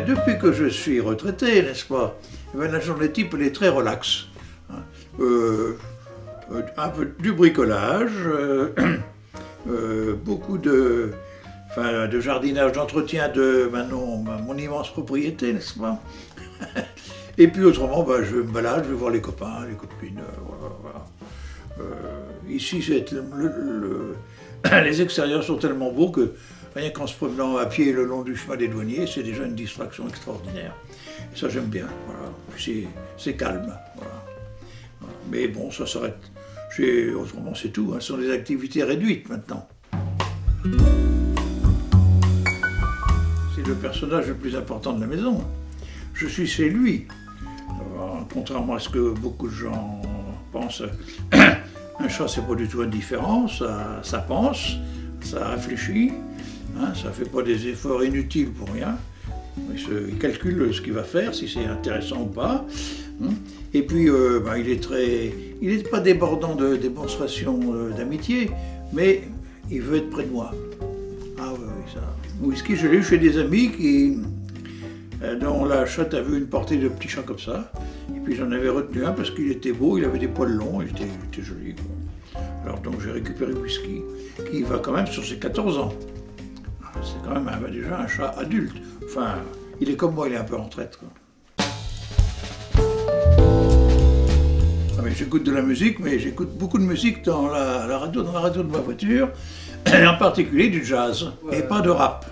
depuis que je suis retraité, n'est-ce pas, la journée type, elle est très relaxe. Un peu du bricolage, beaucoup de jardinage, d'entretien de mon immense propriété, n'est-ce pas? Et puis autrement, je me balade, je vais voir les copains, les copines. Voilà. Ici, les extérieurs sont tellement beaux que rien qu'en se promenant à pied le long du chemin des douaniers, c'est déjà une distraction extraordinaire. Et ça, j'aime bien. Voilà. C'est calme. Voilà. Mais bon, ça s'arrête. Autrement, c'est tout. Ce sont des activités réduites maintenant. C'est le personnage le plus important de la maison. Je suis chez lui. Contrairement à ce que beaucoup de gens pensent, un chat, c'est pas du tout indifférent. Ça pense, ça réfléchit. Ça ne fait pas des efforts inutiles pour rien. Il calcule ce qu'il va faire, si c'est intéressant ou pas. Et puis, il n'est pas débordant de démonstration d'amitié, mais il veut être près de moi. Ah oui, ça. Whisky, je l'ai eu chez des amis dont la chatte a vu une portée de petits chats comme ça. Et puis j'en avais retenu un parce qu'il était beau, il avait des poils longs, il était joli. Alors donc j'ai récupéré Whisky, qui va quand même sur ses 14 ans. C'est quand même déjà un chat adulte. Enfin, il est comme moi, il est un peu en retraite, quoi. J'écoute de la musique, mais j'écoute beaucoup de musique dans la radio de ma voiture, et en particulier du jazz, et pas de rap.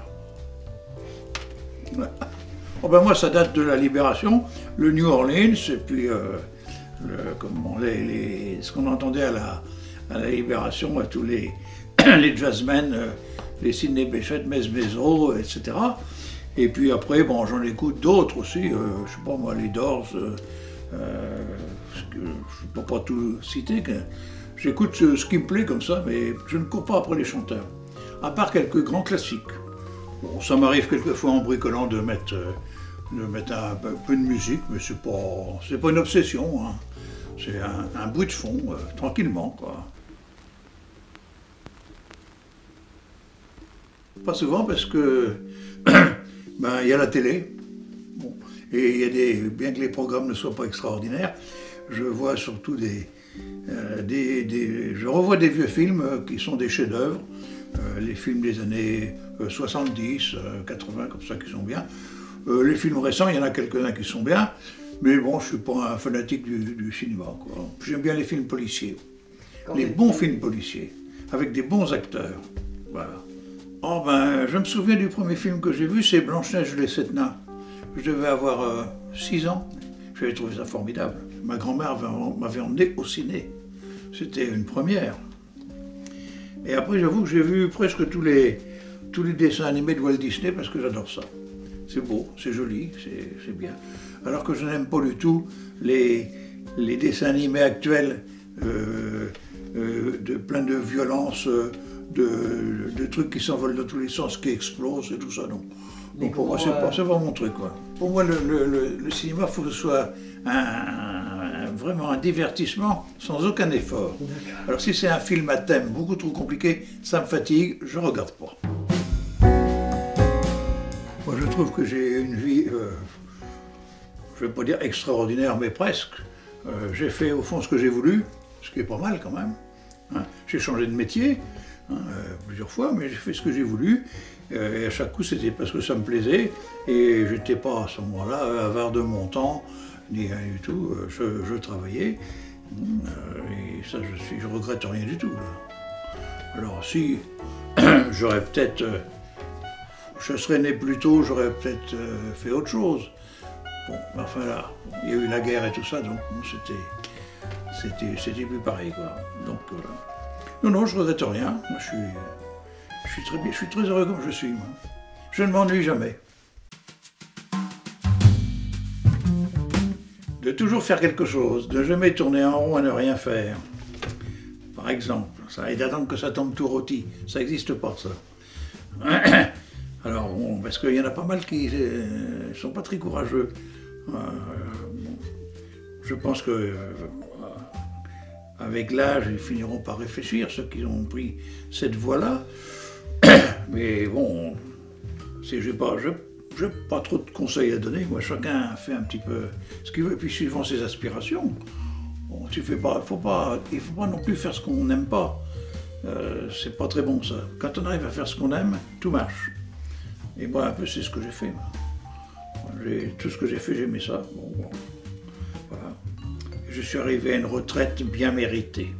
Moi, ça date de la Libération, le New Orleans, et puis ce qu'on entendait à la Libération, à tous les jazzmen, les Sidney Bechet, Mess Mezo, etc. Et puis après, j'en écoute d'autres aussi, je sais pas moi, les Doors, je ne peux pas tout citer, j'écoute ce qui me plaît comme ça, mais je ne cours pas après les chanteurs, à part quelques grands classiques. Bon, ça m'arrive quelquefois en bricolant de mettre un peu de musique, mais c'est pas une obsession, hein. C'est un bruit de fond, tranquillement, quoi. Pas souvent parce que il y a la télé. Bon, et bien que les programmes ne soient pas extraordinaires, je vois surtout je revois des vieux films qui sont des chefs-d'œuvre, les films des années 70, 80, comme ça, qui sont bien. Les films récents, il y en a quelques-uns qui sont bien, mais bon, je ne suis pas un fanatique du cinéma, quoi. J'aime bien les films policiers, les bons films policiers, avec des bons acteurs. Voilà. Je me souviens du premier film que j'ai vu, c'est Blanche-Neige et les 7 nains. Je devais avoir 6 ans. J'avais trouvé ça formidable. Ma grand-mère m'avait emmené au ciné. C'était une première. Et après, j'avoue que j'ai vu presque tous les dessins animés de Walt Disney parce que j'adore ça. C'est beau, c'est joli, c'est bien. Alors que je n'aime pas du tout les dessins animés actuels plein de violence, de trucs qui s'envolent dans tous les sens, qui explosent et tout ça, non. Donc pour moi, c'est pas mon truc, quoi. Pour moi, le cinéma, il faut que ce soit vraiment un divertissement sans aucun effort. Alors si c'est un film à thème beaucoup trop compliqué, ça me fatigue, je regarde pas. Moi, je trouve que j'ai une vie, je ne vais pas dire extraordinaire, mais presque. J'ai fait au fond ce que j'ai voulu, ce qui est pas mal quand même. Hein. J'ai changé de métier plusieurs fois, mais j'ai fait ce que j'ai voulu. Et à chaque coup, c'était parce que ça me plaisait. Et je n'étais pas à ce moment-là avare de mon temps, ni rien du tout. Je travaillais. Et ça, je regrette rien du tout, là. Alors si j'aurais peut-être... je serais né plus tôt, j'aurais peut-être fait autre chose. Bon, enfin là, il y a eu la guerre et tout ça, donc c'était plus pareil, quoi. Donc non, je regrette rien. Moi, je suis très bien, je suis très heureux comme je suis, moi. Je ne m'ennuie jamais. De toujours faire quelque chose, de jamais tourner en rond à ne rien faire. Par exemple, ça, et d'attendre que ça tombe tout rôti, ça n'existe pas, ça. Alors bon, parce qu'il y en a pas mal qui ne sont pas très courageux. Je pense que avec l'âge, ils finiront par réfléchir, ceux qui ont pris cette voie-là. Mais bon, Je n'ai pas trop de conseils à donner. Moi, chacun fait un petit peu ce qu'il veut, et puis suivant ses aspirations. Bon, il ne faut pas non plus faire ce qu'on n'aime pas. C'est pas très bon, ça. Quand on arrive à faire ce qu'on aime, tout marche. Et moi, un peu, c'est ce que j'ai fait. Tout ce que j'ai fait, j'aimais ça. Bon, voilà. Je suis arrivé à une retraite bien méritée.